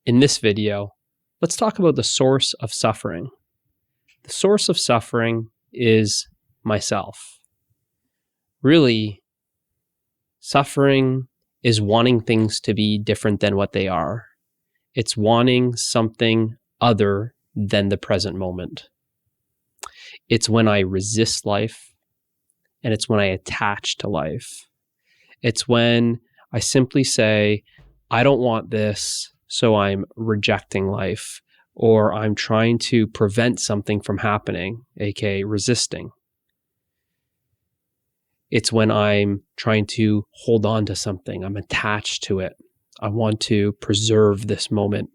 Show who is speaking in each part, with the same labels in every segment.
Speaker 1: In this video, let's talk about the source of suffering. The source of suffering is myself. Really, suffering is wanting things to be different than what they are. It's wanting something other than the present moment. It's when I resist life, and it's when I attach to life. It's when I simply say, I don't want this, so I'm rejecting life, or I'm trying to prevent something from happening, aka resisting. It's when I'm trying to hold on to something, I'm attached to it. I want to preserve this moment,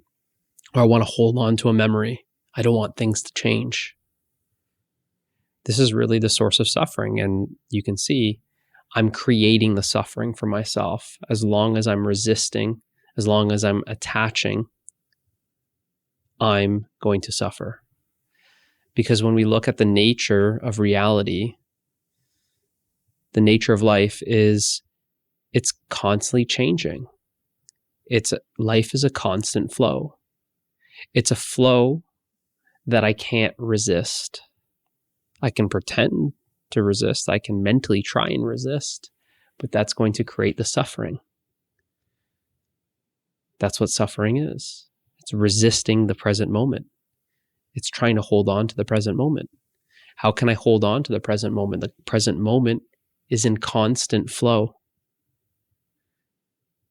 Speaker 1: or I want to hold on to a memory. I don't want things to change. This is really the source of suffering, and you can see I'm creating the suffering for myself. As long as I'm resisting, as long as I'm attaching, I'm going to suffer. Because when we look at the nature of reality, the nature of life is it's constantly changing. Life is a constant flow. It's a flow that I can't resist. I can pretend to resist. I can mentally try and resist, but that's going to create the suffering. That's what suffering is. It's resisting the present moment. It's trying to hold on to the present moment. How can I hold on to the present moment? The present moment is in constant flow.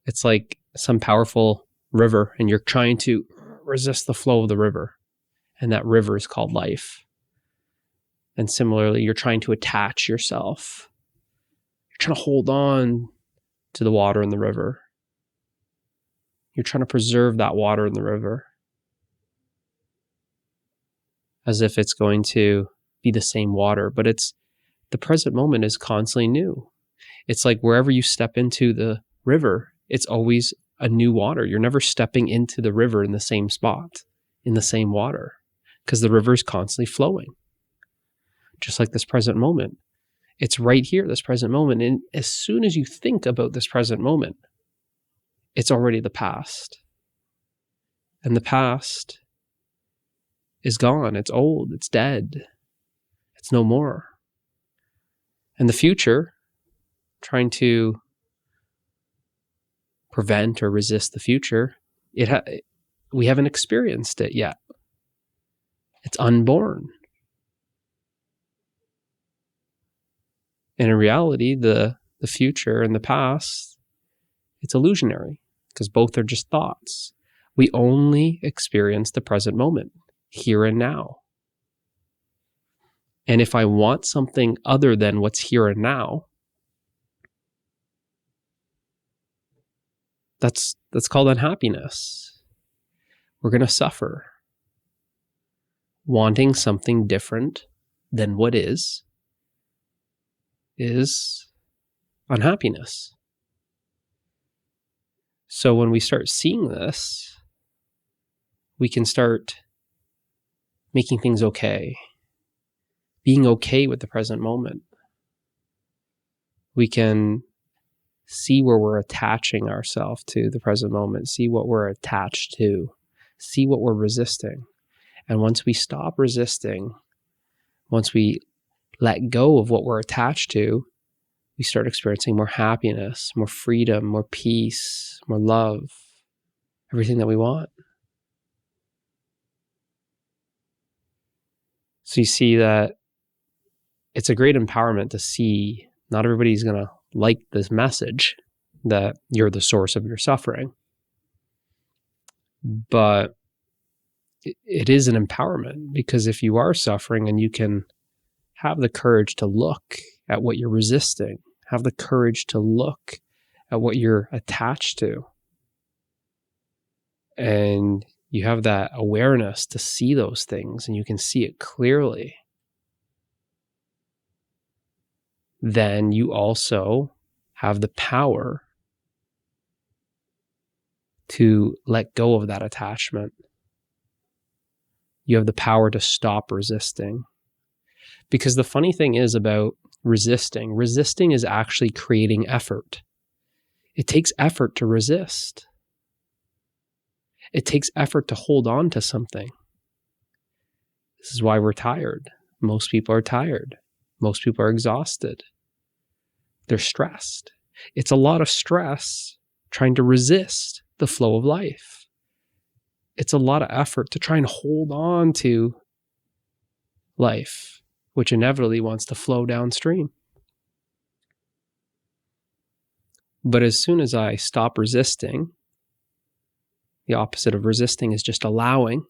Speaker 1: It's like some powerful river, and you're trying to resist the flow of the river, and that river is called life. And similarly, you're trying to attach yourself. You're trying to hold on to the water in the river. You're trying to preserve that water in the river as if it's going to be the same water, but the present moment is constantly new. It's like wherever you step into the river, it's always a new water. You're never stepping into the river in the same spot, in the same water, because the river is constantly flowing. Just like this present moment. It's right here, this present moment. And as soon as you think about this present moment, it's already the past. And the past is gone. It's old. It's dead. It's no more. And the future, trying to prevent or resist the future, we haven't experienced it yet. It's unborn. And in reality, the future and the past, it's illusionary because both are just thoughts. We only experience the present moment, here and now. And if I want something other than what's here and now, that's called unhappiness. We're going to suffer. Wanting something different than what is unhappiness. So when we start seeing this, we can start making things okay, being okay with the present moment. We can see where we're attaching ourselves to the present moment, see what we're attached to, see what we're resisting. And once we stop resisting, once we let go of what we're attached to, we start experiencing more happiness, more freedom, more peace, more love, everything that we want. So you see that it's a great empowerment to see not everybody's going to like this message that you're the source of your suffering, but it is an empowerment, because if you are suffering and you can have the courage to look at what you're resisting, have the courage to look at what you're attached to, and you have that awareness to see those things and you can see it clearly, then you also have the power to let go of that attachment. You have the power to stop resisting. Because the funny thing is about resisting is actually creating effort. It takes effort to resist. It takes effort to hold on to something. This is why we're tired. Most people are tired. Most people are exhausted. They're stressed. It's a lot of stress trying to resist the flow of life. It's a lot of effort to try and hold on to life, which inevitably wants to flow downstream. But as soon as I stop resisting, the opposite of resisting is just allowing.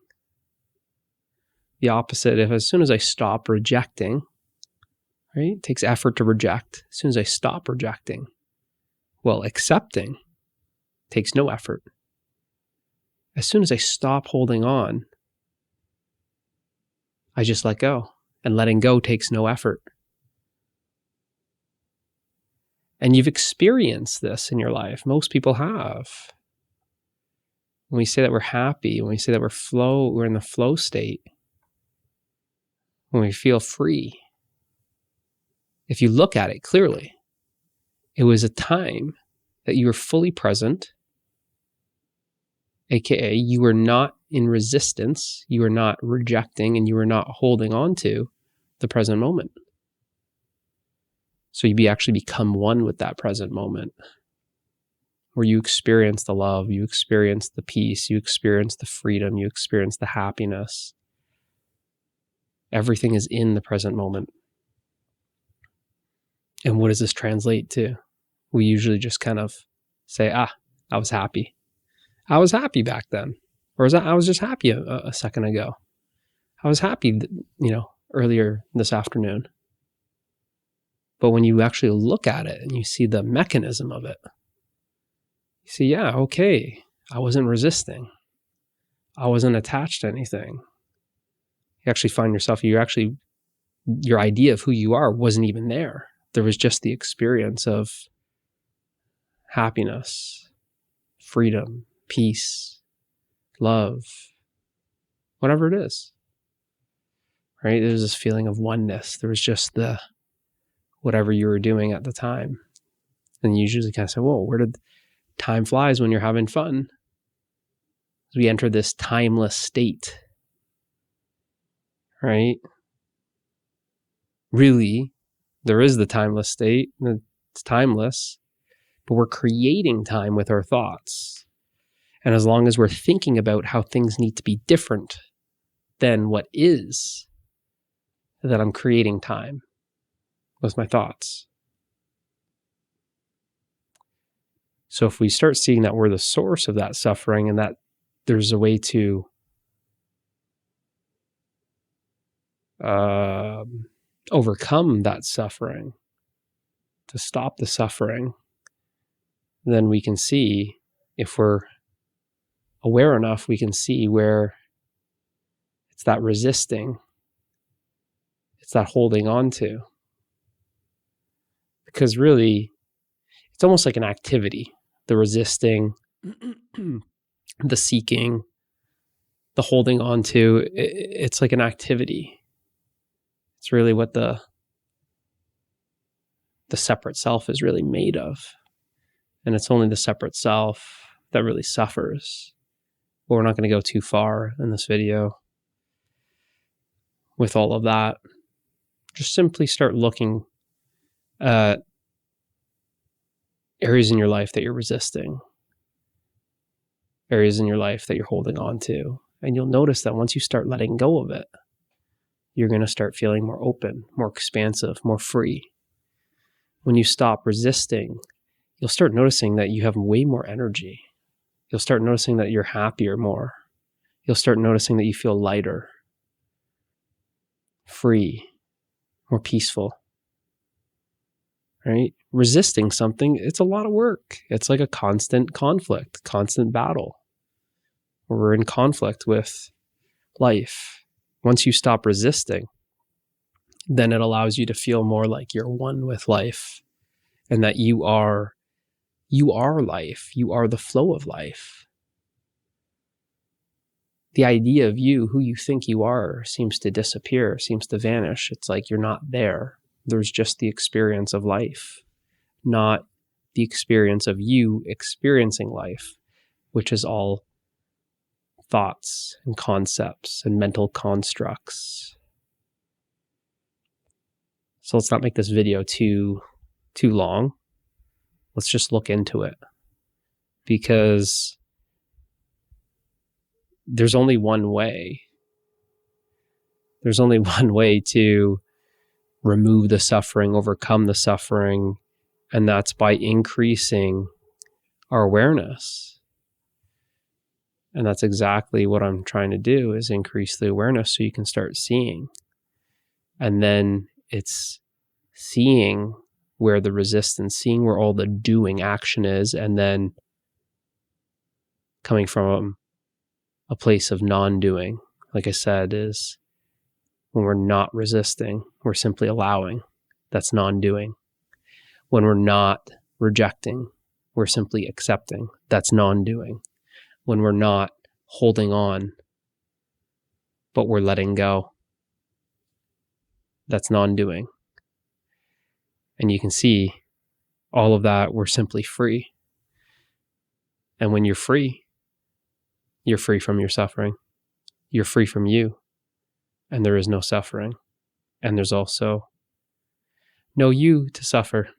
Speaker 1: The opposite, as soon as I stop rejecting, right? It takes effort to reject. As soon as I stop rejecting, well, accepting takes no effort. As soon as I stop holding on, I just let go. And letting go takes no effort. And you've experienced this in your life. Most people have. When we say that we're happy, when we say that we're in the flow state, when we feel free, if you look at it clearly, it was a time that you were fully present, aka you were not in resistance, you were not rejecting, and you were not holding on to the present moment. So you actually become one with that present moment, where you experience the love, you experience the peace, you experience the freedom, you experience the happiness. Everything is in the present moment. And what does this translate to? We usually just kind of say, I was happy. I was happy back then. Or I was just happy a second ago. I was happy, earlier this afternoon. But when you actually look at it and you see the mechanism of it, you see, yeah, okay, I wasn't resisting. I wasn't attached to anything. You actually find yourself, your idea of who you are wasn't even there. There was just the experience of happiness, freedom, peace, love, whatever it is, right? There's this feeling of oneness. There was just the whatever you were doing at the time. And you usually kind of say, whoa, where did time flies when you're having fun? We enter this timeless state, right? Really, there is the timeless state. It's timeless, but we're creating time with our thoughts. And as long as we're thinking about how things need to be different than what is, then I'm creating time with my thoughts. So if we start seeing that we're the source of that suffering and that there's a way to overcome that suffering, to stop the suffering, then we can see, if we're aware enough, we can see where it's that resisting, it's that holding on to. Because really, it's almost like an activity. The resisting, the seeking, the holding on to, it's like an activity. It's really what the separate self is really made of. And it's only the separate self that really suffers. But we're not going to go too far in this video with all of that. Just simply start looking at areas in your life that you're resisting, areas in your life that you're holding on to. And you'll notice that once you start letting go of it, you're going to start feeling more open, more expansive, more free. When you stop resisting, you'll start noticing that you have way more energy. You'll start noticing that you're happier more. You'll start noticing that you feel lighter, free, more peaceful, right? Resisting something, it's a lot of work. It's like a constant conflict, constant battle. We're in conflict with life. Once you stop resisting, then it allows you to feel more like you're one with life and that you are life. You are the flow of life. The idea of you, who you think you are, seems to disappear, seems to vanish. It's like you're not there. There's just the experience of life, not the experience of you experiencing life, which is all thoughts and concepts and mental constructs. So let's not make this video too long. Let's just look into it, because there's only one way. There's only one way to remove the suffering, overcome the suffering, and that's by increasing our awareness. And that's exactly what I'm trying to do, is increase the awareness so you can start seeing. And then it's seeing where the resistance, seeing where all the doing action is, and then coming from a place of non-doing, like I said, is when we're not resisting, we're simply allowing. That's non-doing. When we're not rejecting, we're simply accepting. That's non-doing. When we're not holding on, but we're letting go, that's non-doing. And you can see all of that, we're simply free. And when you're free from your suffering. You're free from you. And there is no suffering. And there's also no you to suffer.